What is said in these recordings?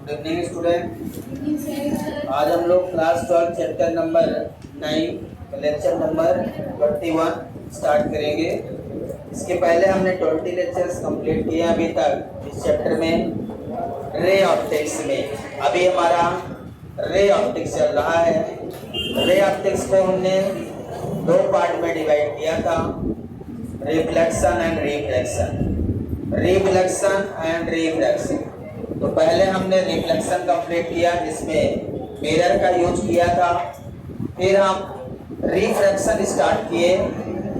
Good evening student. आज हम लोग class 12 chapter number 9 lecture number 21 start करेंगे। इसके पहले हमने 20 लेक्चर्स कंप्लीट किए अभी तक इस चैप्टर में रे ऑप्टिक्स में। अभी हमारा रे ऑप्टिक्स चल रहा है। रे ऑप्टिक्स को हमने दो पार्ट में डिवाइड किया था, reflection and refraction. Reflection and refraction. तो पहले हमने रिफ्लेक्शन कंप्लीट किया, जिसमें मिरर का यूज किया था। फिर हम रिफ्रैक्शन स्टार्ट किए,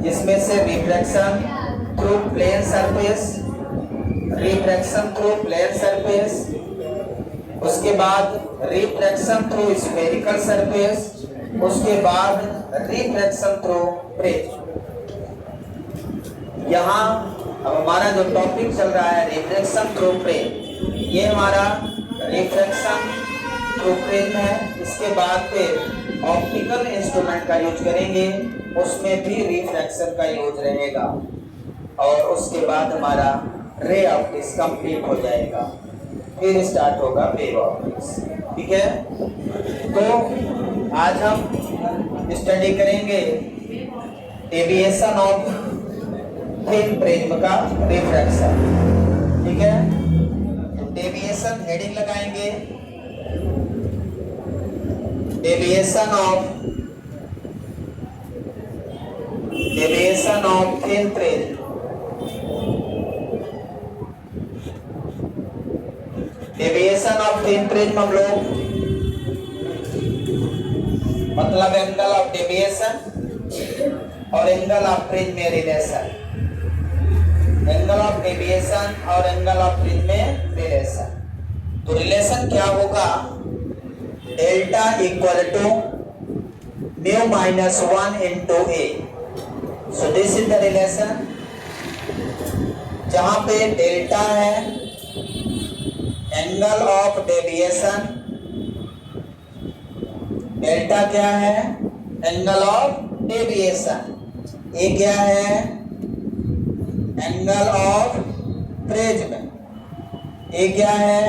जिसमें से reflection through plane surface, refraction through plane surface, उसके बाद रिफ्लेक्शन थ्रू स्फेरिकल सरफेस, उसके बाद रिफ्लेक्शन थ्रू प्रिज्म। यहाँ अब हमारा जो टॉपिक चल रहा है रिफ्लेक्शन थ्रू प्रिज्म, ये हमारा रिफ्लेक्शन थ्रू प्रिज्म है। इसके बाद फिर ऑप्टिकल इंस्ट्रूमेंट का यूज करेंगे, उसमें भी रिफ्लेक्शन का यूज रहेगा। और उसके बाद हमारा रे ऑप्टिक्स कंप्लीट हो जाएगा, फिर स्टार्ट होगा वेव ऑप्टिक्स। ठीक है, तो आज हम स्टडी करेंगे डेविएशन ऑफ थिन प्रिज्म का रिफ्रैक्शन। ठीक है, डेविएशन हेडिंग लगाएंगे, deviation of thin prism. Deviation of thin prism हम लोग मतलब एंगल ऑफ डेविएशन और एंगल ऑफ प्रिज्म में रिलेशन। एंगल ऑफ डेविएशन और एंगल ऑफ प्रिज्म में रिलेशन। तो रिलेशन क्या होगा? Delta equal to mu minus 1 into A. So this is the relation, जहां पे डेल्टा है एंगल ऑफ डेविएशन। डेल्टा क्या है? Angle of deviation. ए क्या है? Angle of prism. ए क्या है?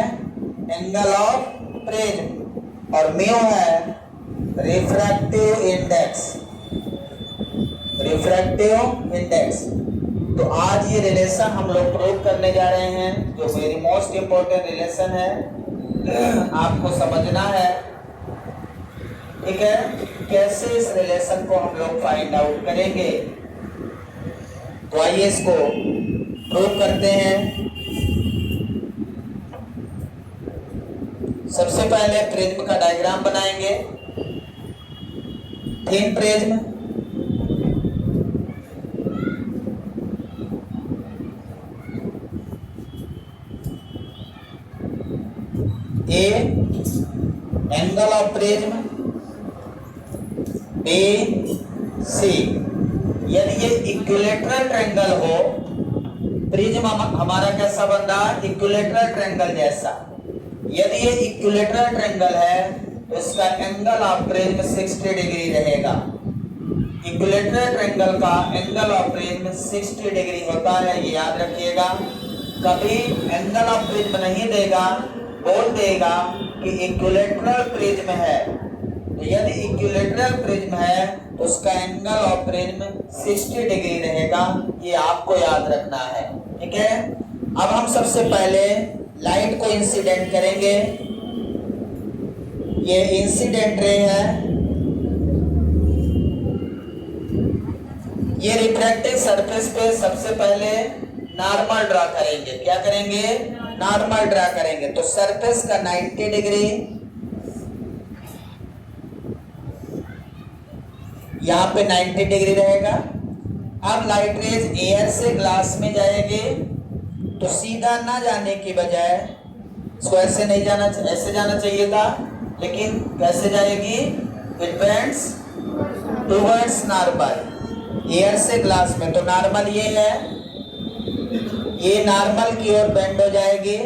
Angle of prism. और म्यू है रिफ्रैक्टिव इंडेक्स। Refractive index. तो आज ये रिलेशन हम लोग प्रूव करने जा रहे हैं, जो वेरी मोस्ट इंपॉर्टेंट रिलेशन है, आपको समझना है। ठीक है, कैसे इस रिलेशन को हम लोग फाइंड आउट करेंगे, तो आइए इसको प्रूव करते हैं। सबसे पहले प्रिज्म का डायग्राम बनाएंगे। Thin prism, A angle of prism B C. यदि ये इक्विलेटरल ट्रायंगल हो, प्रिज्म हमारा कैसा बन रहा है? इक्विलेटरल ट्रायंगल जैसा। यदि ये इक्विलेटरल ट्रायंगल है तो इसका एंगल ऑफ प्रिज्म 60 डिग्री रहेगा। इक्विलेटरल ट्रायंगल का एंगल ऑफ प्रिज्म 60 डिग्री होता है, ये याद रखिएगा। कभी एंगल ऑफ प्रिज्म नहीं देगा, बोल देगा कि इक्विलेटरल प्रिज्म है। तो यदि इक्विलेटरल प्रिज्म है तो उसका एंगल ऑफ प्रिज्म 60 डिग्री रहेगा, ये आपको याद रखना है। ठीक है, अब हम सबसे पहले लाइट को इंसिडेंट करेंगे। ये इंसिडेंट रे है, ये रिफ्रैक्टिव सरफेस पे सबसे पहले नॉर्मल ड्रा करेंगे। क्या करेंगे? नॉर्मल ड्रा करेंगे। तो सरफेस का 90 डिग्री, यहाँ पे 90 डिग्री रहेगा। अब लाइट रेज एयर से ग्लास में जाएगी, तो सीधा ना जाने की बजाय इसको ऐसे नहीं जाना, ऐसे जाना चाहिए था, लेकिन कैसे जाएगी? It bends towards normal. Air से ग्लास में तो नॉर्मल ये है, ये नॉर्मल की ओर बेंड हो जाएगी।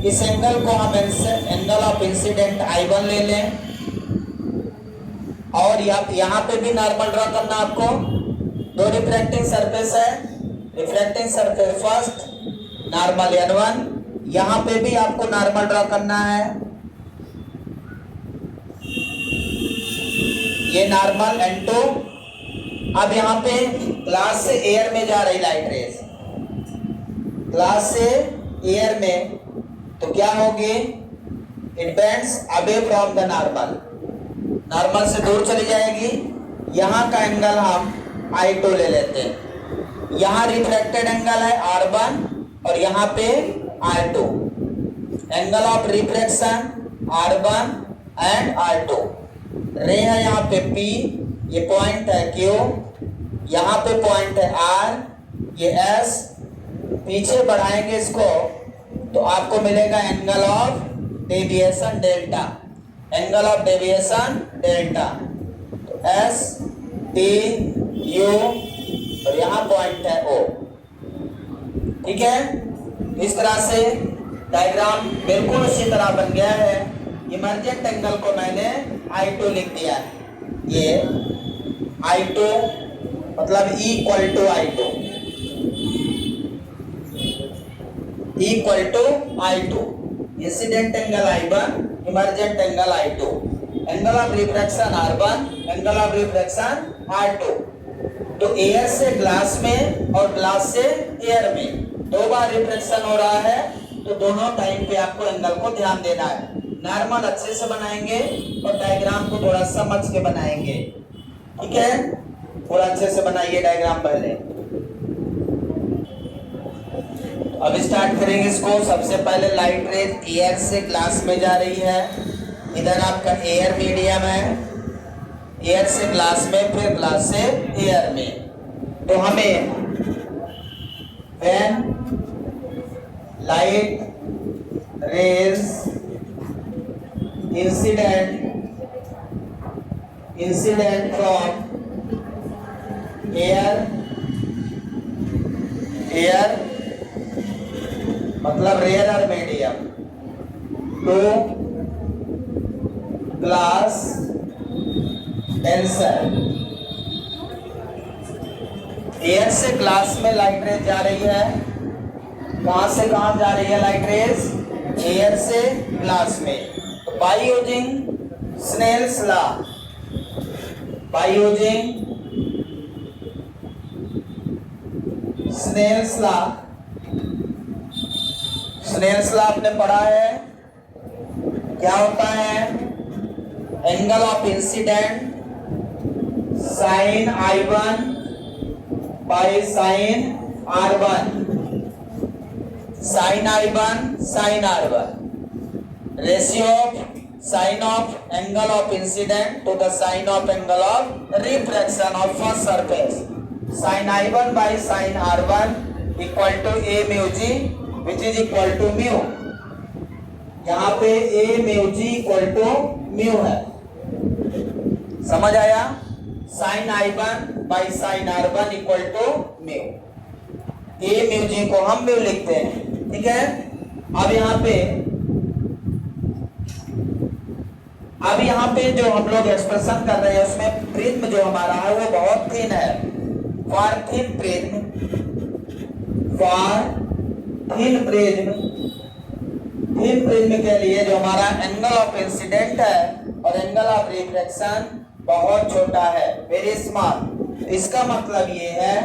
इस एंगल को हम एंगल ऑफ इंसिडेंट I1 ले लें, और यहाँ पे भी नॉर्मल ड्रॉ करना आपको। दो रिफ्रैक्टिंग सरफेस है, refracting surface first normal N1, यहां पे भी आपको नॉर्मल ड्रॉ करना है, ये नॉर्मल N2। अब यहाँ पे ग्लास से एयर में जा रही लाइट रेज, ग्लास से एयर में, तो क्या होगी, it bends away from the normal, normal से दूर चली जाएगी। यहाँ का एंगल हम I2 ले लेते हैं, यहाँ रिफ्लेक्टेड एंगल है R1 और यहाँ पे R2, angle of reflection R1 and R2। रे है यहाँ पे P, ये पॉइंट है Q, यहाँ पे पॉइंट है R, ये S। पीछे बढ़ाएंगे इसको तो आपको मिलेगा angle of deviation delta, angle of deviation delta. तो S T U और यहाँ पॉइंट है O। ठीक है, इस तरह से डायग्राम बिल्कुल उसी तरह बन गया है। इमर्जेंट एंगल को मैंने I2 लिख दिया है, ये I2 मतलब E equal to I2, E equal to I2। Incident angle I1, emergent angle I2, angle of refraction R1, angle of refraction R2। तो एयर से ग्लास में और ग्लास से एयर में दो बार रिफ्रैक्शन हो रहा है, तो दोनों टाइम पे आपको एंगल को ध्यान देना है। नॉर्मल अच्छे से बनाएंगे और डायग्राम को थोड़ा समझ के बनाएंगे। ठीक है, थोड़ा अच्छे से बनाइए डायग्राम पहले। अब स्टार्ट करेंगे इसको। सबसे पहले लाइट रेज एयर से ग्लास में जा रही है, इधर आपका एयर मीडियम है, एयर से ग्लास में, फिर ग्लास से एयर में। तो हमें when light rays incident from air मतलब rarer medium to glass denser, air से ग्लास में लाइट रेज जा रही है। कहां से कहां जा रही है लाइट रेज? एयर से ग्लास में। तो by using Snell's law, by using Snell's law, Snell's law आपने पढ़ा है, क्या होता है? Angle of incident sine I1 by sine R1, sine I1 sine R1, ratio of sine of angle of incident to the sine of angle of refraction of first surface, sine I1 by sine R1 equal to a mu g which is equal to mu. यहाँ पे a mu g equal to mu है, समझ आया? Sine I1 by sine R1 equal to mu, a mu g को हम mu लिखते हैं। ठीक है, अब यहाँ पे जो हम लोग एक्सप्रेशन कर रहे हैं उसमें प्रिज्म जो हमारा है वो बहुत थिन है। For thin prism, for thin prism, thin prism के लिए जो हमारा एंगल ऑफ इंसिडेंट है और एंगल ऑफ रिफ्लेक्शन बहुत छोटा है, वेरी स्मॉल। इसका मतलब ये है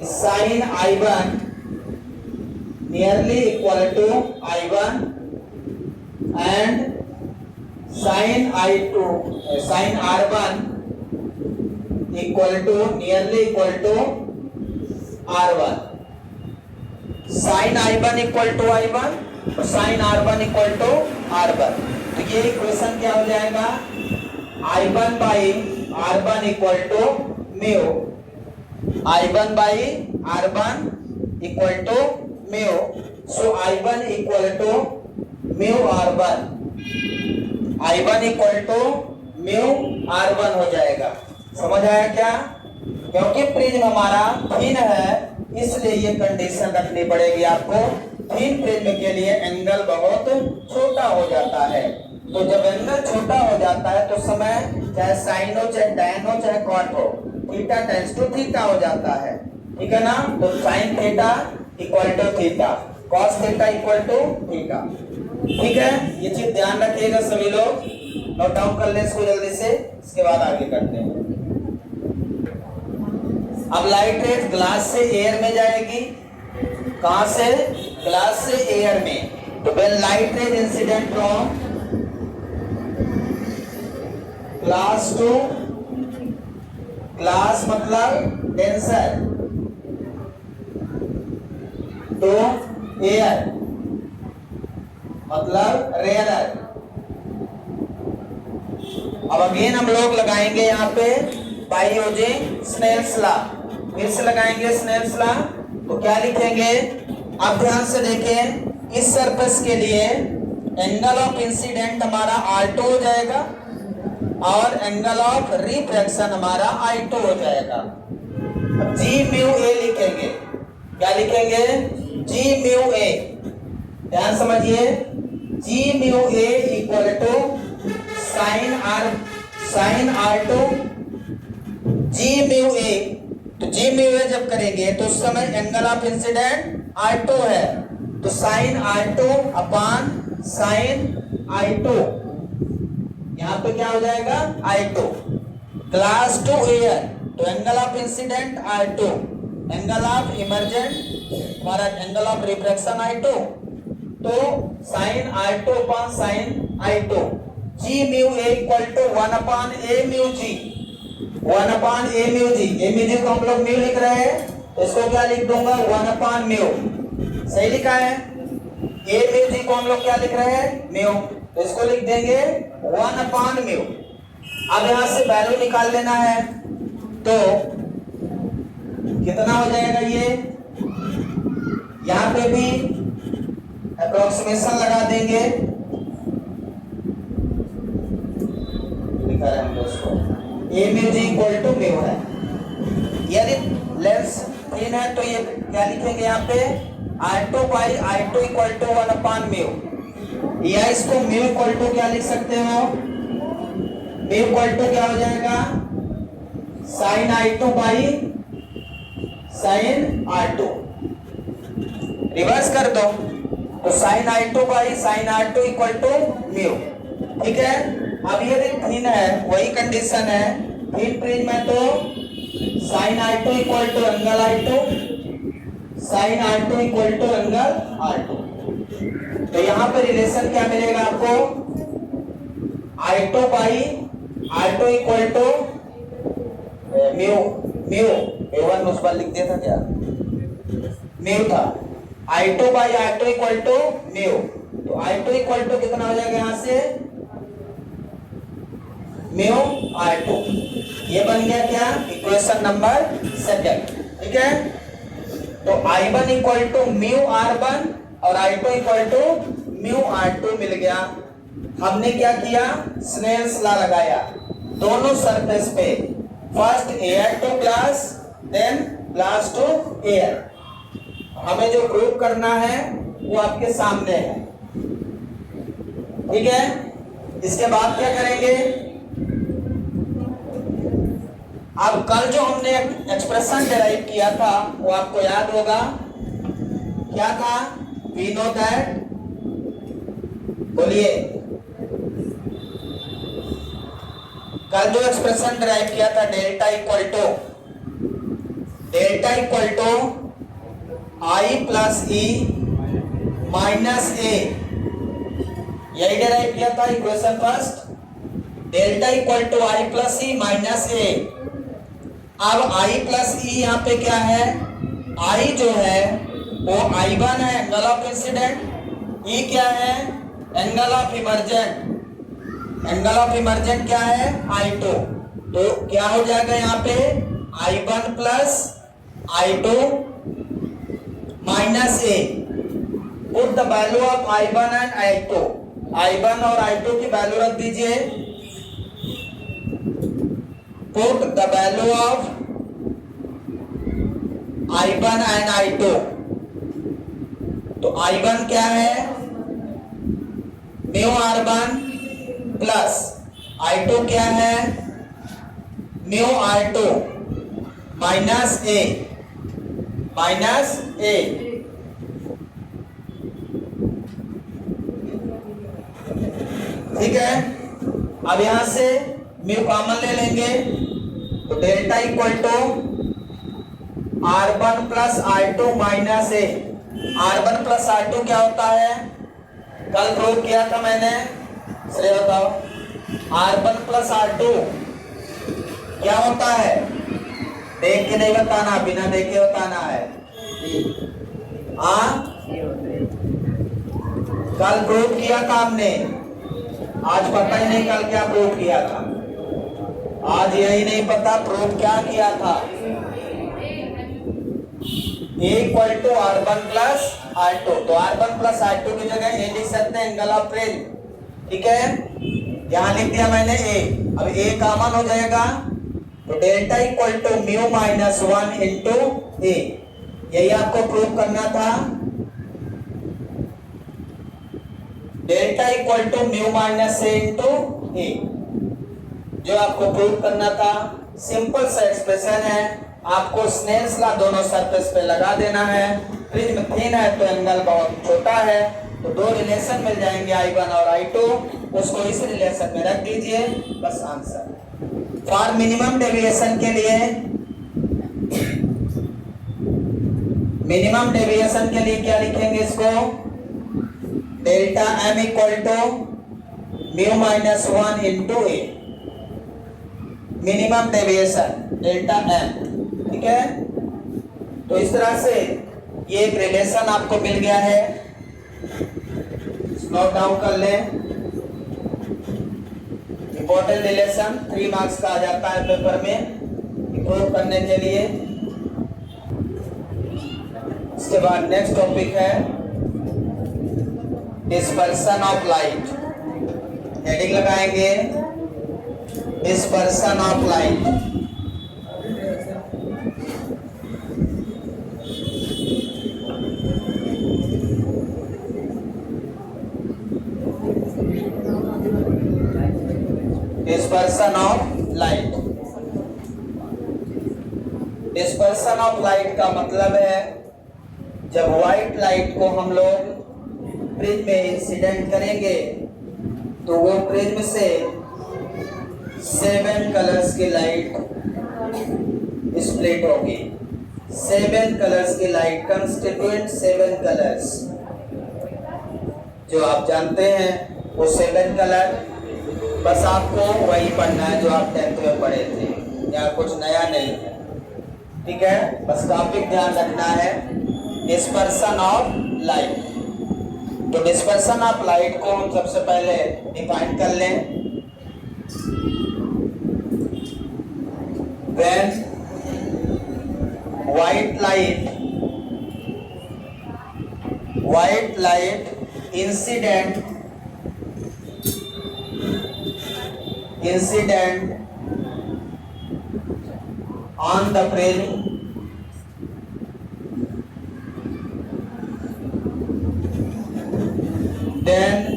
sine I1 nearly equal to I1 and sine I2 sine R1 equal to nearly equal to R1। Sine I1 equal to I1 और sign R1 equal to R1। तो ये इक्वेशन क्या हो जाएगा? I1 by R1 equal to mu, I1 by R1 equal to mu. So I1 equal to mu R1, I1 equal to mu R1 हो जाएगा। समझ आया क्या? क्योंकि प्रिज्म हमारा थिन है इसलिए ये कंडीशन रखनी पड़ेगी आपको। थिन प्रिज्म के लिए एंगल बहुत छोटा हो जाता है। तो जब एंगल छोटा हो जाता है तो समय चाहे साइन हो चाहे टैन हो चाहे कॉट हो, थीटा टेंड्स टू थीटा हो जाता है। ठीक है ना? तो sine theta equal to theta, cos theta equal to theta. ठीक है, ये चीज ध्यान रखिएगा सभी लोग, नोट डाउन कर ले इसको जल्दी से, इसके बाद आगे करते हैं। अब लाइट रेज ग्लास से एयर में जाएगी, कहां से? ग्लास से एयर में। तो when light rays incident from glass to, glass मतलब डेंसर, तो एयर मतलब रेयरर। अब अगेन हम लोग लगाएंगे यहाँ पे बाय यूजिंग स्नेल्स लॉ, फिर से लगाएंगे स्नेल्स लॉ। तो क्या लिखेंगे? आप ध्यान से देखें, इस सरफेस के लिए एंगल ऑफ इंसिडेंट हमारा R2 हो जाएगा और एंगल ऑफ रिफ्रैक्शन हमारा I2 हो जाएगा। अब जी म्यू ए लिखेंगे, क्या लिखेंगे? जी म्यू ए, ध्यान समझिए, G mu A equal to sine R2 G mu A. तो जी म्यू ए जब करेंगे तो उस समय एंगल ऑफ इंसिडेंट R2 है, तो sine R2 upon sine I2, यहां पे क्या हो जाएगा? I2। ग्लास टू एयर, तो angle of incident R2, angle of emergent हमारा एंगल ऑफ रिफ्रैक्शन I2, तो sine R2 upon sine I2। G mu A equal to 1 upon A mu G, 1 upon A mu G. A mu G को हम लोग mu लिख रहे हैं, तो इसको क्या लिख दूंगा? 1 अपान म्यू, सही लिखा है। ए म्यू जी को हम लोग क्या लिख रहे हैं? म्यू, तो इसको लिख देंगे 1 अपान म्यू। अब यहां से वैल्यू निकाल लेना है, तो कितना हो जाएगा ये? यहां पे भी अप्रोक्सीमेशन लगा देंगे, लिखा है हम दोस्तों A mu G equal to mu है। यदि लेंस थिन है तो ये क्या लिखेंगे यहाँ पे? R2 by I2 equal to 1 upon mu, या इसको म्यू इक्वल टू क्या लिख सकते हो? म्यू इक्वल टू क्या हो जाएगा? Sign I2 by sine R2, reverse कर दो, तो sine I2 by sine R2 equal to mu. ठीक है, अब ये थिन है, वही कंडीशन है, थिन प्रिज्म में तो sine I2 equal to angle I2, sine R2 equal to angle R2। तो यहां पर रिलेशन क्या मिलेगा आपको? I2 by R2 equal to mu, mu A1 उस बार लिख दिया था क्या? म्यू था। I2 by R2 equal to mu, तो I2 इक्वल टू कितना हो जाएगा यहां से? Mu R2। ये बन गया क्या? Equation number 2। ठीक है, तो I1 equal to mu R1 और I2 equal to mu R2 मिल गया। हमने क्या किया? स्नेल्स लॉ लगाया दोनों सरफेस पे, first air to glass, then glass to air. हमें जो प्रूव करना है वो आपके सामने है। ठीक है, इसके बाद क्या करेंगे? अब कल जो हमने एक्सप्रेशन डिराइव किया था वो आपको याद होगा, क्या था? वी नो दैट, बोलिए, कल जो एक्सप्रेशन डिराइव किया था delta equal to I plus E minus A, यही डिराइव किया था equation first, delta equal to I plus E minus A. अब I प्लस ई यहाँ पे क्या है? I जो है वो I1 है, एंगल ऑफ इंसिडेंट, E क्या है? Angle of emergent, angle of emergent क्या है? I2। तो क्या हो जाएगा यहाँ पे? I1 plus I2 minus A. Put the value of I1 and I2, I1 और I2 की वैल्यू रख दीजिए। Put the value of I1 and I2, तो I1 क्या है? म्यू R1 प्लस I2 क्या है? म्यू R2 माइनस ए, ठीक है। अब यहां से म्यू कॉमन ले लेंगे तो delta equal to R1 plus R2 minus A. R1 plus R2 क्या होता है, कल प्रूव किया था मैंने, सही बताओ। R1 प्लस R2 क्या होता है, देख के नहीं बताना, बिना देखे बताना है। कल प्रूव किया था हमने, आज पता ही नहीं कल क्या प्रूव किया था, आज यही नहीं पता प्रूव क्या किया था। A equal to R1 plus R2, तो R1 प्लस R2 की जगह A लिख सकते हैं, एंगल ऑफ रेंज, ठीक है। यहां लिख दिया मैंने A, अब A कॉमन हो जाएगा तो delta equal to mu minus 1 into A, यही आपको प्रूव करना था। Delta equal to mu minus A into A, जो आपको प्रूव करना था। सिंपल सा एक्सप्रेशन है, आपको स्नेल्स लॉ दोनों सरफेस पे लगा देना है। प्रिज्म थिन है तो एंगल बहुत छोटा है, तो दो रिलेशन मिल जाएंगे I1 और I2, उसको इस रिलेशन में रख दीजिए, बस आंसर। फॉर मिनिमम डेविएशन के लिए, मिनिमम डेविएशन के लिए क्या लिखेंगे इसको, delta m equal to mu minus 1 into A, minimum deviation delta m, ठीक है। तो इस तरह से ये एक रिलेशन आपको मिल गया है, नोट डाउन कर लें। इंपॉर्टेंट रिलेशन 3 मार्क्स का आ जाता है पेपर में प्रूव करने के लिए। इसके बाद नेक्स्ट टॉपिक है डिस्पर्सन ऑफ लाइट, हेडिंग लगाएंगे dispersion of light. Dispersion of light, dispersion of light का मतलब है जब व्हाइट लाइट को हम लोग प्रिज्म में इंसिडेंट करेंगे तो वो प्रिज्म से 7 कलर्स की लाइट स्प्लिट होगी। 7 कलर्स की लाइट कंस्टिट्यूएंट 7 कलर्स, जो आप जानते हैं वो 7 कलर, बस आपको वही पढ़ना है जो आप 10th में पढ़े थे, यहाँ कुछ नया नहीं है, ठीक है। बस टॉपिक ध्यान रखना है, डिस्पर्सन ऑफ लाइट। तो डिस्पर्सन ऑफ लाइट को हम सबसे पहले डिफाइन कर लें। When white light incident on the prism, then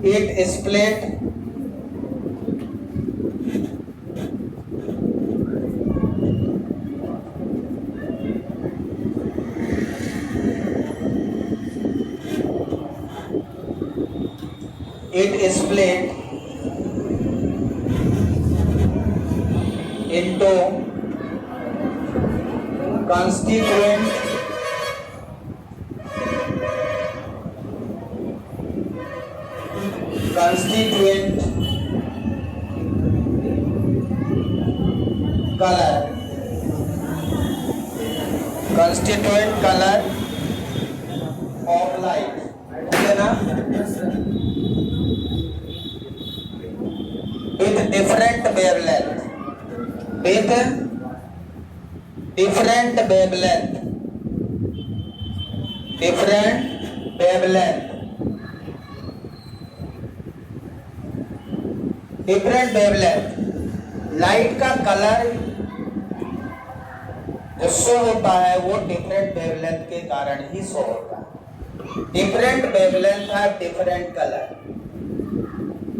it split into constituent color of light, ठीक है ना, with different wavelength, different wavelength, light का कलर जो शो होता है वो डिफरेंट वेवलेंथ के कारण ही शो होता है। डिफरेंट वेवलेंथ है, डिफरेंट कलर,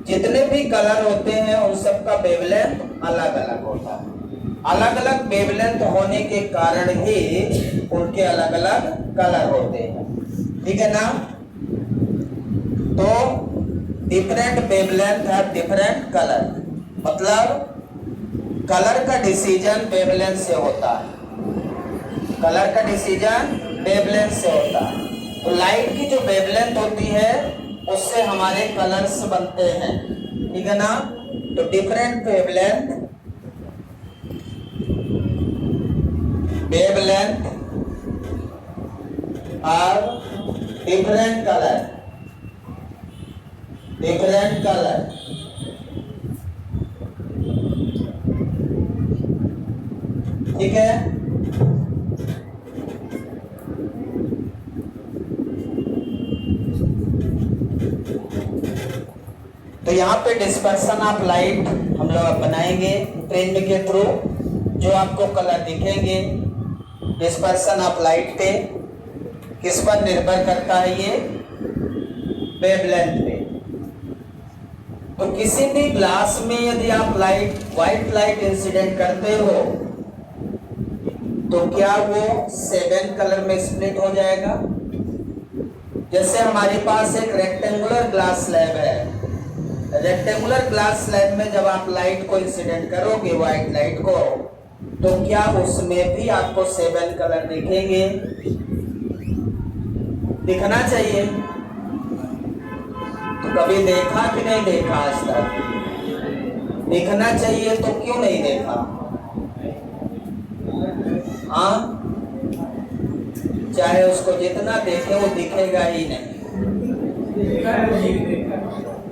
जितने भी कलर होते हैं उन सबका वेवलेंथ अलग अलग होता है। अलग अलग वेवलेंथ होने के कारण ही उनके अलग अलग कलर होते हैं, ठीक है ना। तो different wavelength have different colour, मतलब कलर का डिसीजन वेवलेंथ से होता है, कलर का डिसीजन वेवलेंथ से होता है। तो लाइट की जो वेवलेंथ होती है उससे हमारे कलर्स बनते हैं, ठीक है ना। तो डिफरेंट वेवलेंथ और डिफरेंट कलर, डिफरेंट कलर, ठीक है। तो यहाँ पे डिस्पर्सन ऑफ लाइट हम लोग अब बनाएंगे प्रिज्म के थ्रू, जो आपको कलर दिखेंगे डिस्पर्सन ऑफ लाइट पे किस पर निर्भर करता है, ये वेवलेंथ पे। तो किसी भी ग्लास में यदि आप लाइट, व्हाइट लाइट इंसिडेंट करते हो तो क्या वो 7 कलर में स्प्लिट हो जाएगा। जैसे हमारे पास एक रेक्टेंगुलर ग्लास स्लैब है, रेक्टेंगुलर ग्लास स्लैब में जब आप लाइट को इंसिडेंट करोगे, व्हाइट लाइट को, तो क्या उसमें भी आपको 7 कलर दिखेंगे, दिखना चाहिए। तो कभी देखा कि नहीं देखा आज तक, दिखना चाहिए तो क्यों नहीं देखा, हाँ। चाहे उसको जितना देखे वो दिखेगा ही नहीं।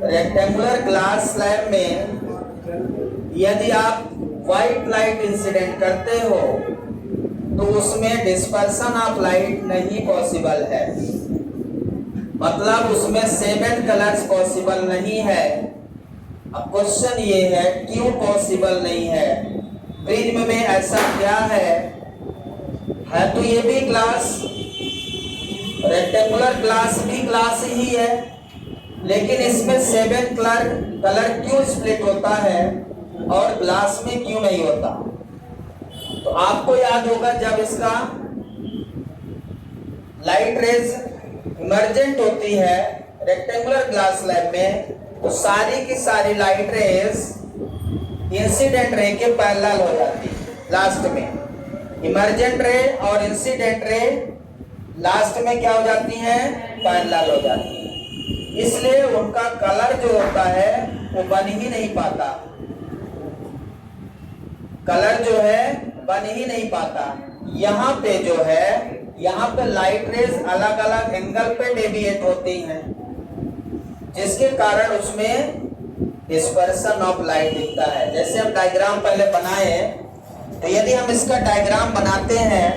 रेक्टेंगुलर ग्लास स्लैब में यदि आप व्हाइट लाइट इंसिडेंट करते हो तो उसमें डिस्पर्सन ऑफ लाइट नहीं पॉसिबल है, मतलब उसमें 7 कलर्स पॉसिबल नहीं है। अब क्वेश्चन ये है क्यों पॉसिबल नहीं है, प्रिज्म में ऐसा क्या है तो ये भी ग्लास, रेक्टेंगुलर ग्लास भी ग्लास ही है, लेकिन इसमें 7 कलर क्यों स्प्लिट होता है और ग्लास में क्यों नहीं होता। तो आपको याद होगा जब इसका लाइट रेज इमर्जेंट होती है रेक्टेंगुलर ग्लास स्लैब में, तो सारी की सारी लाइट रेज इंसिडेंट रे के पैरेलल हो जाती है। लास्ट में इमर्जेंट रे और इंसिडेंट रे लास्ट में क्या हो जाती हैं, पैरेलल हो जाती है, इसलिए उनका कलर जो होता है वो बन ही नहीं पाता, कलर जो है बन ही नहीं पाता। यहाँ पे जो है, यहाँ पे लाइट रेज अलग अलग एंगल पे डेविएट होती हैं, जिसके कारण उसमें डिस्पर्सन ऑफ लाइट दिखता है। जैसे हम डायग्राम पहले बनाए, तो यदि हम इसका डायग्राम बनाते हैं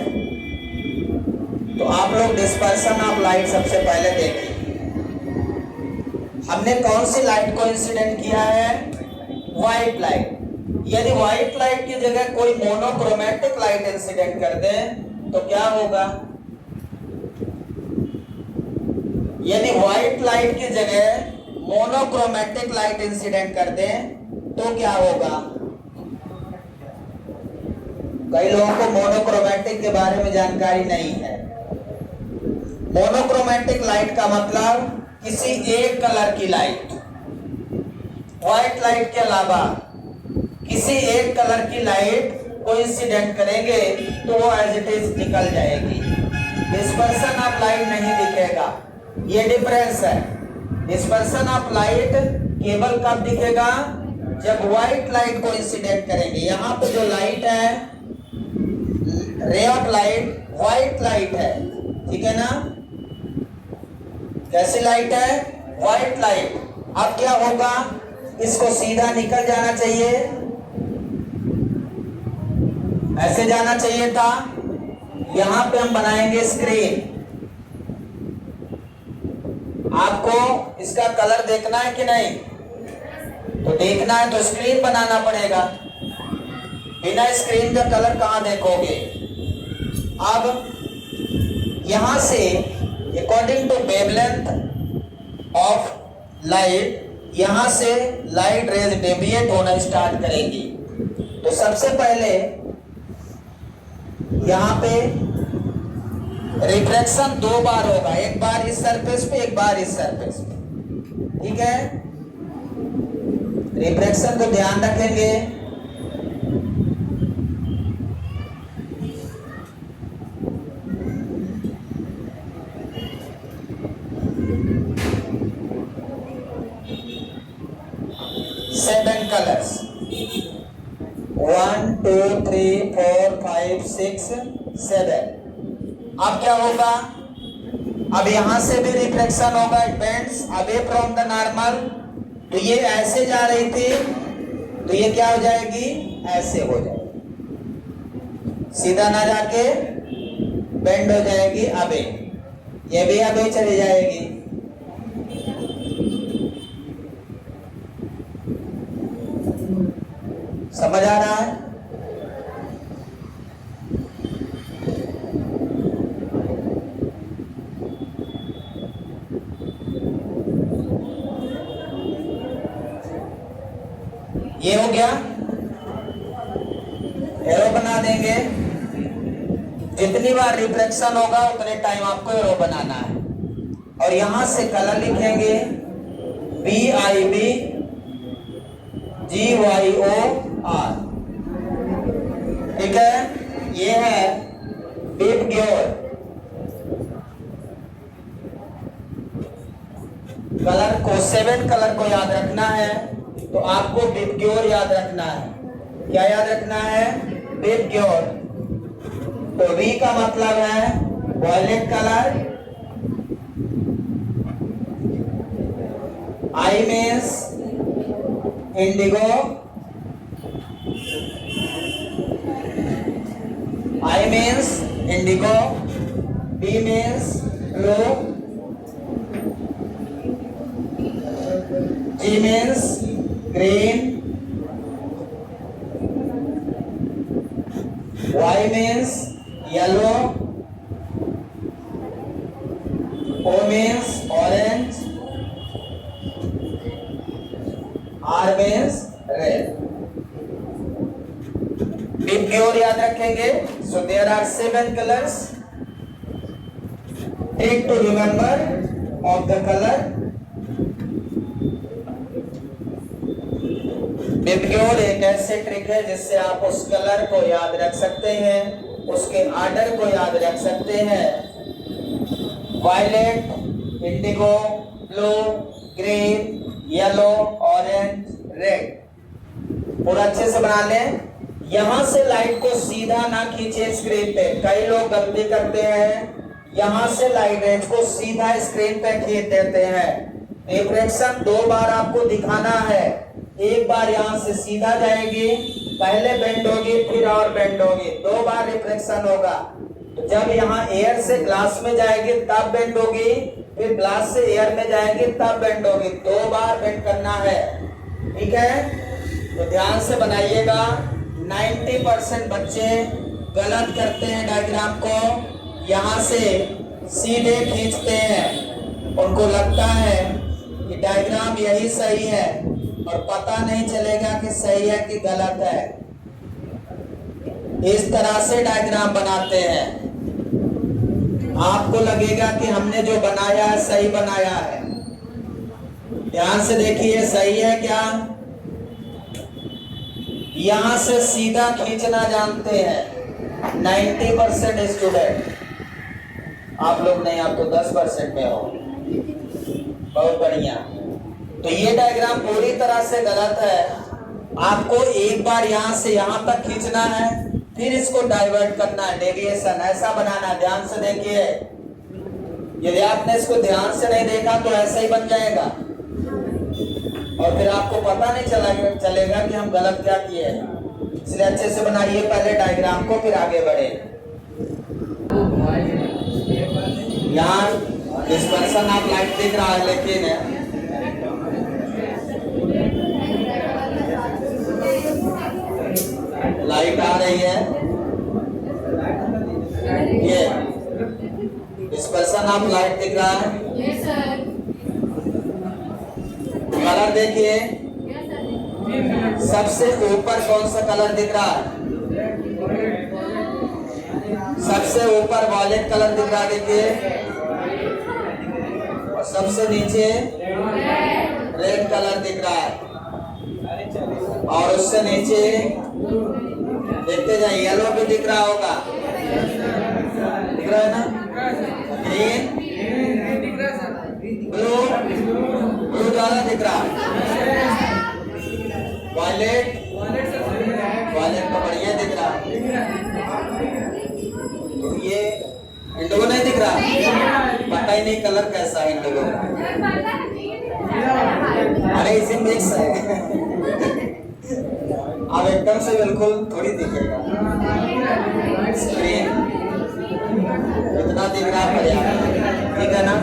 तो आप लोग डिस्पर्सन ऑफ लाइट सबसे पहले देखिए। हमने कौन सी लाइट को इंसिडेंट किया है, व्हाइट लाइट। यदि व्हाइट लाइट की जगह कोई मोनोक्रोमेटिक लाइट इंसिडेंट कर दें तो क्या होगा, यदि व्हाइट लाइट की जगह मोनोक्रोमेटिक लाइट इंसिडेंट कर दें तो क्या होगा। कई लोगों को मोनोक्रोमेटिक के बारे में जानकारी नहीं है। मोनोक्रोमेटिक लाइट का मतलब किसी एक कलर की लाइट, व्हाइट लाइट के अलावा किसी एक कलर की लाइट को इंसिडेंट करेंगे तो वो एज इट इज निकल जाएगी, डिस्पर्सन ऑफ लाइट नहीं दिखेगा। ये डिफरेंस है। डिस्पर्सन ऑफ लाइट केवल कब दिखेगा, जब व्हाइट लाइट को इंसिडेंट करेंगे। यहाँ पे जो लाइट है, ray of light white light है, ठीक है ना। कैसी लाइट है, व्हाइट लाइट। अब क्या होगा, इसको सीधा निकल जाना चाहिए, ऐसे जाना चाहिए था। यहां पे हम बनाएंगे स्क्रीन। आपको इसका कलर देखना है कि नहीं, तो देखना है तो स्क्रीन बनाना पड़ेगा। बिना स्क्रीन का कलर कहां देखोगे। अब यहां से according to wavelength of light, यहां से लाइट रेज डेविएट होना स्टार्ट करेगी। तो सबसे पहले यहां पे रिफ्रैक्शन 2 बार होगा, एक बार इस सरफेस पे, एक बार इस सरफेस पे, ठीक है। रिफ्लेक्शन को ध्यान रखेंगे। Seven colours 1 2 3 4 5 6 7। अब क्या होगा, अब यहां से भी रिफ्लेक्शन होगा, it bends away from the normal. तो ये ऐसे जा रही थी तो ये क्या हो जाएगी, ऐसे हो जाएगी, सीधा ना जाके बेंड हो जाएगी अवे, ये भी अवे चली जाएगी। समझ आ रहा है? ये हो गया, एरो बना देंगे। जितनी बार रिफ्लेक्शन होगा उतने टाइम आपको एरो बनाना है। और यहां से कलर लिखेंगे BIB GYOR, ठीक है। ये है बिब ग्योर। कलर को 7 कलर को याद रखना है, तो आपको बिब ग्योर याद रखना है। क्या याद रखना है, बिब ग्योर। तो V का मतलब है violet colour, I means indigo, I means indigo, B means blue, G means green, Y means yellow, O means orange, R means red। VIBGYOR याद रखेंगे। So there are 7 colours, take to remember of the colour. VIBGYOR एक ऐसे trick है जिससे आप उस colour को याद रख सकते हैं, उसके ऑर्डर को याद रख सकते हैं। Violet, indigo, blue, green, yellow, orange, red. पूरा अच्छे से बना लें। यहां से लाइट को सीधा ना खींचे स्क्रीन पे, कई लोग गलती करते हैं, यहां से लाइट रेज को सीधा स्क्रीन पे खींच देते हैं। रिफ्लेक्शन 2 बार आपको दिखाना है, एक बार यहां से सीधा जाएगी, पहले बेंड होगी, फिर और बेंड होगी, 2 बार रिफ्लेक्शन होगा। तो जब यहाँ एयर से ग्लास में जाएगी तब बेंड होगी, फिर ग्लास से एयर में जाएगी तब बेंड होगी, 2 बार बेंड करना है, ठीक है। तो ध्यान से बनाइएगा। 90% बच्चे गलत करते हैं डायग्राम को, यहाँ से सीधे खींचते हैं, उनको लगता है कि डायग्राम यही सही है और पता नहीं चलेगा कि सही है कि गलत है। इस तरह से डायग्राम बनाते हैं, आपको लगेगा कि हमने जो बनाया है सही बनाया है। ध्यान से देखिए, सही है क्या? यहां से सीधा खींचना जानते हैं 90% स्टूडेंट, आप लोग नहीं, आप तो 10% में हो, बहुत बढ़िया। तो ये डायग्राम पूरी तरह से गलत है। आपको एक बार यहां से यहां तक खींचना है, फिर इसको डाइवर्ट करना है, डेविएशन ऐसा बनाना है। ध्यान से देखिए, यदि आपने इसको ध्यान से नहीं देखा तो ऐसा ही बन जाएगा और फिर आपको पता नहीं चलेगा कि हम गलत क्या किए हैं। इसलिए अच्छे से बनाइए पहले डायग्राम को, फिर आगे बढ़े। यहाँ डिस्पर्सन आप लाइट दिख रहा है, लेकिन लाइट आ रही है, ये डिस्पर्सन आप लाइट दिख रहा है। कलर देखिए, सबसे ऊपर कौन सा कलर दिख रहा है? सबसे ऊपर वॉयलेट कलर दिख रहा है, देखिए, और सबसे नीचे रेड कलर दिख रहा है। और उससे नीचे देखते जाइए, येलो भी दिख रहा होगा, दिख रहा है ना, ग्रीन, ब्लू, ब्लू ज्यादा दिख रहा, वायलेट, वायलेट तो बढ़िया दिख रहा, तो ये इंडिगो नहीं दिख रहा, पता ही नहीं कलर कैसा है इंडिगो, अरे इसे मिक्स है अब एकदम से बिल्कुल थोड़ी दिखेगा, स्क्रीन इतना दिख रहा पर्याप्त, ठीक है ना।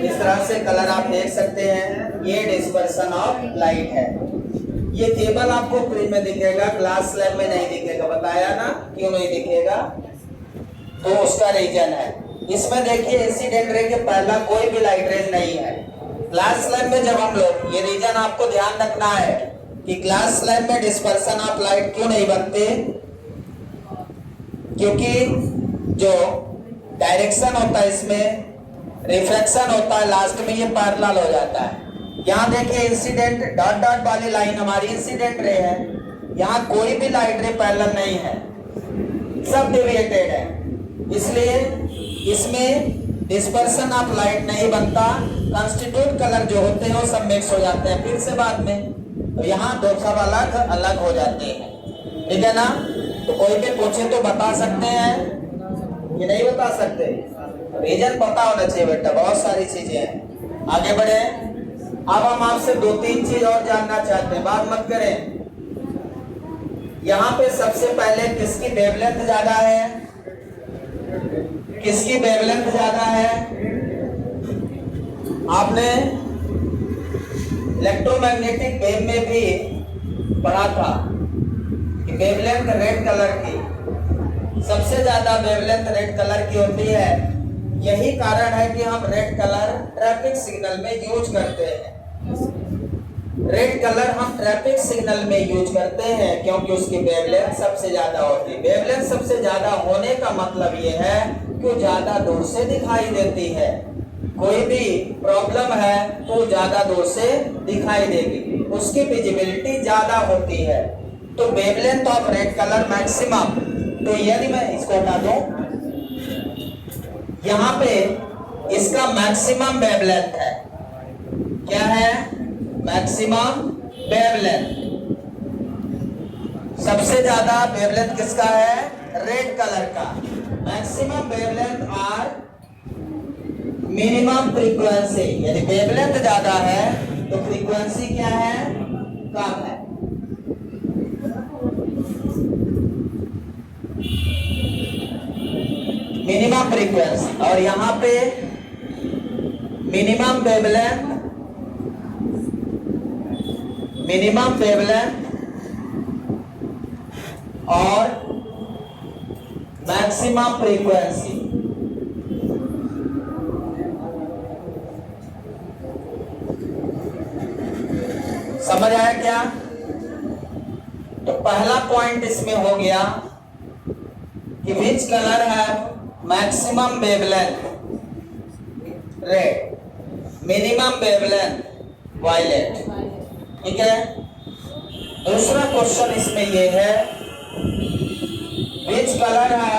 इस तरह से कलर आप देख सकते हैं, ये डिस्पर्सन ऑफ लाइट है। ये टेबल आपको प्री में दिखेगा, क्लास लैब में नहीं दिखेगा, बताया ना क्यों नहीं दिखेगा, तो उसका रीजन है। इसमें देखिए इंसिडेंट रे के पहला कोई भी लाइट रेज नहीं है। क्लास लैब में जब हम लोग, ये रीजन आपको ध्यान रखना है कि क्लास लैब में डिस्पर्सन ऑफ लाइट क्यों नहीं बनते, क्योंकि जो डायरेक्शन होता है इसमें रिफ्लेक्शन होता है, लास्ट में ये पैरेलल हो जाता है। यहाँ देखिए इंसिडेंट डॉट डॉट वाली लाइन हमारी इंसिडेंट रे है, यहाँ कोई भी लाइट रे पैरेलल नहीं है, सब डेविएटेड है, इसलिए इसमें डिस्पर्सन ऑफ लाइट नहीं बनता। कंस्टिट्यूट कलर जो होते हैं वो सब मिक्स हो जाते हैं फिर से बाद में, तो यहाँ दो सब अलग अलग हो जाते हैं, ठीक है ना। तो कोई भी पूछे तो बता सकते हैं कि नहीं बता सकते, रीजन पता होना चाहिए बेटा, बहुत सारी चीजें हैं। आगे बढ़े, अब हम आपसे दो तीन चीज और जानना चाहते हैं, बात मत करें। यहाँ पे सबसे पहले किसकी वेवलेंथ ज्यादा है, किसकी वेवलेंथ ज्यादा है, आपने इलेक्ट्रोमैग्नेटिक वेव में भी पढ़ा था कि वेवलेंथ रेड कलर की, सबसे ज्यादा वेवलेंथ रेड कलर की होती है। यही कारण है कि हम रेड कलर ट्रैफिक सिग्नल में यूज करते हैं। रेड कलर हम ट्रैफिक सिग्नल में यूज करते हैं क्योंकि उसकी वेवलेंथ सबसे ज्यादा होती है। वेवलेंथ सबसे ज्यादा होने का मतलब ये है कि ज्यादा दूर से दिखाई देती है, कोई भी प्रॉब्लम है तो ज्यादा दूर से दिखाई देगी, उसकी विजिबिलिटी ज्यादा होती है। तो wavelength of red colour maximum, तो यदि मैं इसको हटा दूं, यहाँ पे इसका मैक्सिमम वेवलेंथ है, क्या है, मैक्सिमम वेवलेंथ। सबसे ज्यादा वेवलेंथ किसका है, रेड कलर का। मैक्सिमम वेवलेंथ और मिनिमम फ्रीक्वेंसी, यदि वेवलेंथ ज्यादा है तो फ्रीक्वेंसी क्या है, कम है। मिनिमम फ्रीक्वेंसी, और यहाँ पे मिनिमम वेवलेंथ, मिनिमम वेवलेंथ और मैक्सिमम फ्रीक्वेंसी। समझ आया क्या। तो पहला पॉइंट इसमें हो गया कि विच कलर है maximum wavelength red, minimum wavelength violet, ठीक है। दूसरा क्वेश्चन इसमें ये है, विच कलर है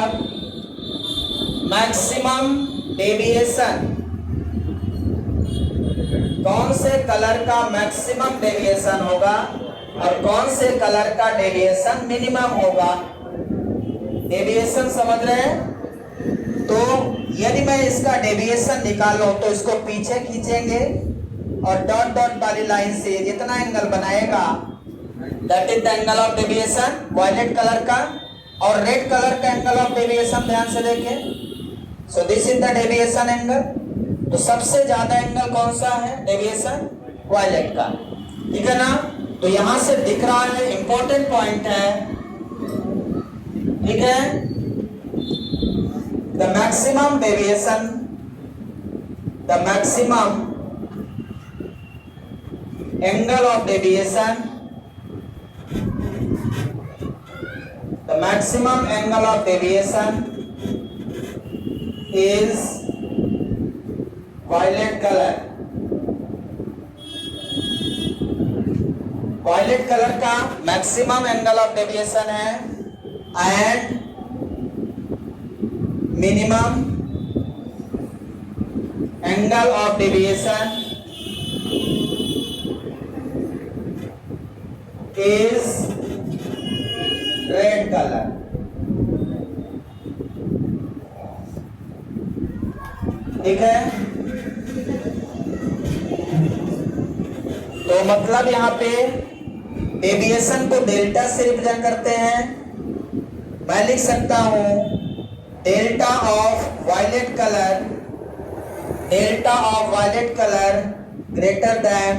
मैक्सिमम डेविएशन, कौन से कलर का मैक्सिमम डेविएशन होगा और कौन से कलर का डेविएशन मिनिमम होगा। डेविएशन समझ रहे हैं, तो यदि मैं इसका डेविएशन निकालूं तो इसको पीछे खींचेंगे और डॉट डॉट वाली लाइन से जितना एंगल बनाएगा that is the angle of deviation violet colour का, और रेड कलर का एंगल ऑफ डेविएशन ध्यान से देखिए, so this is the deviation angle. तो सबसे ज्यादा एंगल कौन सा है, डेविएशन वायलेट का, ठीक है ना। तो यहां से दिख रहा है, इंपॉर्टेंट पॉइंट है, ठीक है। The maximum deviation, the maximum angle of deviation, the maximum angle of deviation is violet color. Violet violet colour का मैक्सिमम एंगल ऑफ डेविएशन है and minimum angle of deviation is red colour. ठीक है, तो मतलब यहां पे deviation को delta से रिप्रेजेंट करते हैं। मैं लिख सकता हूं delta of violet colour greater than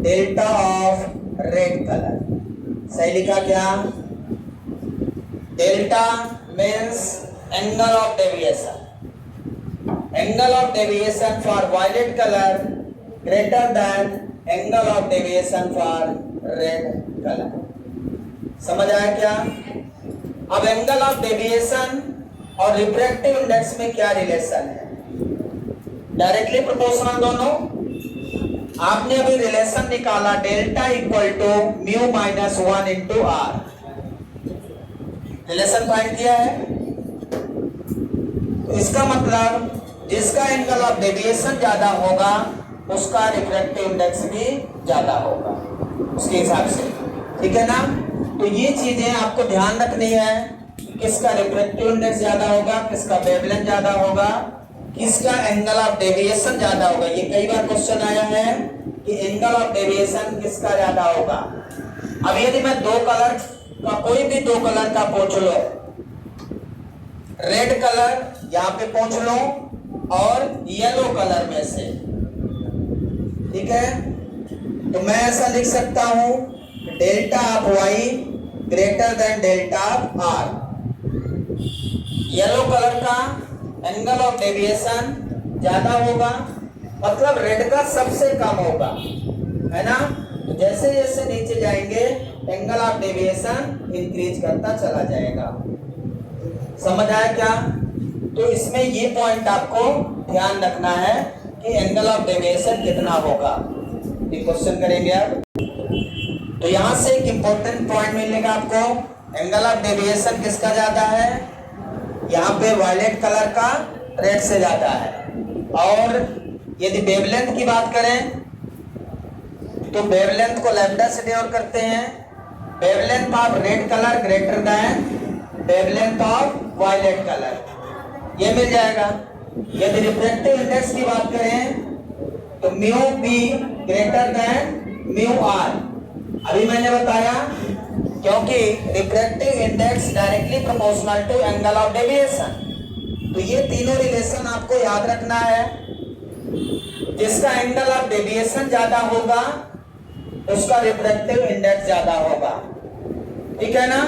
delta of red colour. सही लिखा क्या? Delta means angle of deviation, angle of deviation for violet colour greater than angle of deviation for red colour. समझ आया क्या? अब एंगल ऑफ डेविएशन और refractive index में क्या रिलेशन है? डायरेक्टली प्रोपोर्शनल दोनों। आपने अभी रिलेशन निकाला delta equal to mu minus 1 into R, relation find किया है। तो इसका मतलब जिसका एंगल ऑफ डेविएशन ज्यादा होगा उसका रिफ्रैक्टिव इंडेक्स भी ज्यादा होगा उसके हिसाब से। ठीक है ना? तो ये चीजें आपको ध्यान रखनी है, किसका रिफ्रैक्टिव इंडेक्स ज्यादा होगा, किसका वेवलेंथ ज्यादा होगा, किसका एंगल ऑफ डेविएशन ज्यादा होगा। ये कई बार क्वेश्चन आया है कि एंगल ऑफ डेविएशन किसका ज्यादा होगा। अब यदि मैं दो कलर का, कोई भी दो कलर का पूछ लो, रेड कलर यहाँ पे पूछ लो और येलो कलर में से, ठीक है, तो मैं ऐसा लिख सकता हूं delta of Y greater than delta of R. Yellow colour का एंगल ऑफ डेविएशन ज्यादा होगा, मतलब रेड का सबसे कम होगा, है ना? तो जैसे जैसे नीचे जाएंगे एंगल ऑफ डेविएशन इंक्रीज करता चला जाएगा। समझ आया क्या? तो इसमें ये पॉइंट आपको ध्यान रखना है कि एंगल ऑफ डेविएशन कितना होगा। ये क्वेश्चन करेंगे आप, तो यहां से एक इंपॉर्टेंट पॉइंट मिलेगा आपको, एंगल ऑफ डेविएशन किसका ज्यादा है? यहाँ पे वायलेट कलर का रेड से ज्यादा है। और यदि वेवलेंथ की बात करें तो वेवलेंथ को लैम्डा से डिनोट करते हैं। Wavelength of red colour greater than wavelength of violet colour, ये मिल जाएगा। यदि रिफ्रैक्टिव इंडेक्स की बात करें तो mu B greater than mu R. अभी मैंने बताया क्योंकि refractive index directly proportional to angle of deviation. तो ये तीनों रिलेशन आपको याद रखना है। जिसका एंगल ऑफ डेविएशन ज्यादा होगा उसका रिफ्रैक्टिव इंडेक्स ज्यादा होगा, ठीक है ना?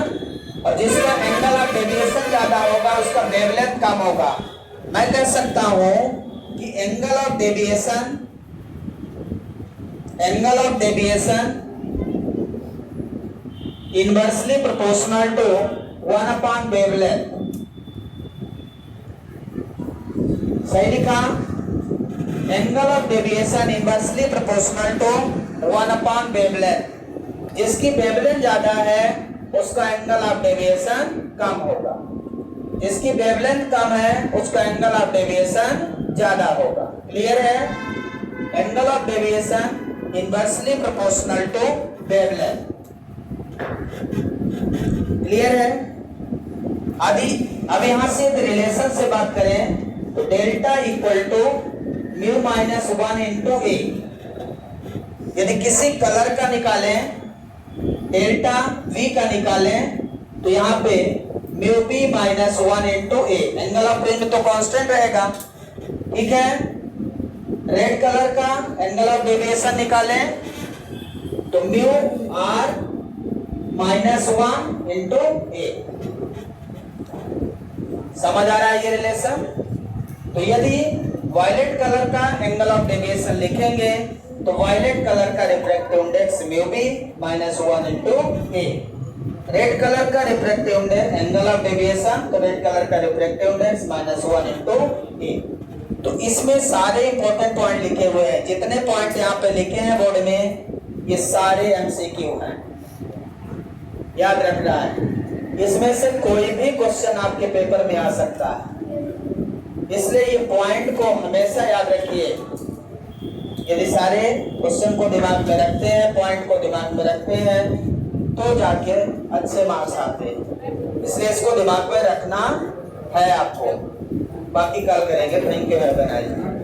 और जिसका एंगल ऑफ डेविएशन ज्यादा होगा उसका वेवलेंथ कम होगा। मैं कह सकता हूं कि angle of deviation inversely proportional to 1 upon wavelength. सही लिखा? Angle of deviation inversely proportional to 1 upon wavelength. जिसकी वेवलेंथ ज्यादा है उसका एंगल ऑफ डेविएशन कम होगा, जिसकी वेवलेंथ कम है उसका एंगल ऑफ डेविएशन ज्यादा होगा। क्लियर है? Angle of deviation inversely proportional to wavelength. Clear है? अब यहां से रिलेशन से बात करें तो delta equal to mu minus 1 into A. यदि किसी कलर का निकालें, डेल्टा वी का निकालें, तो यहां पे mu B minus 1 into A. Angle of range में तो कांस्टेंट रहेगा, ठीक है? रेड कलर का एंगल ऑफ डेविएशन निकालें तो mu R minus 1 into A. समझ आ रहा है ये रिलेशन? तो यदि वायलेट कलर का एंगल ऑफ डेविएशन लिखेंगे तो वायलेट कलर का refractive index mu B minus 1 into A. Red colour का refractive index angle of deviation, तो रेड कलर का रिफ्रैक्टिव इंडेक्स माइनस 1 इंटू ए। तो इसमें सारे इंपॉर्टेंट पॉइंट लिखे हुए हैं। जितने पॉइंट यहाँ पे लिखे हैं बोर्ड में ये सारे एमसीक्यू हैं। याद रखना है। इसमें से कोई भी क्वेश्चन आपके पेपर में आ सकता है, इसलिए ये पॉइंट को हमेशा याद रखिए। यदि सारे क्वेश्चन को दिमाग में रखते हैं, पॉइंट को दिमाग में रखते हैं, तो जाके अच्छे मार्क्स आते हैं। इसलिए इसको दिमाग में रखना है आपको। बाकी कल करेंगे। Thank you, have a nice day.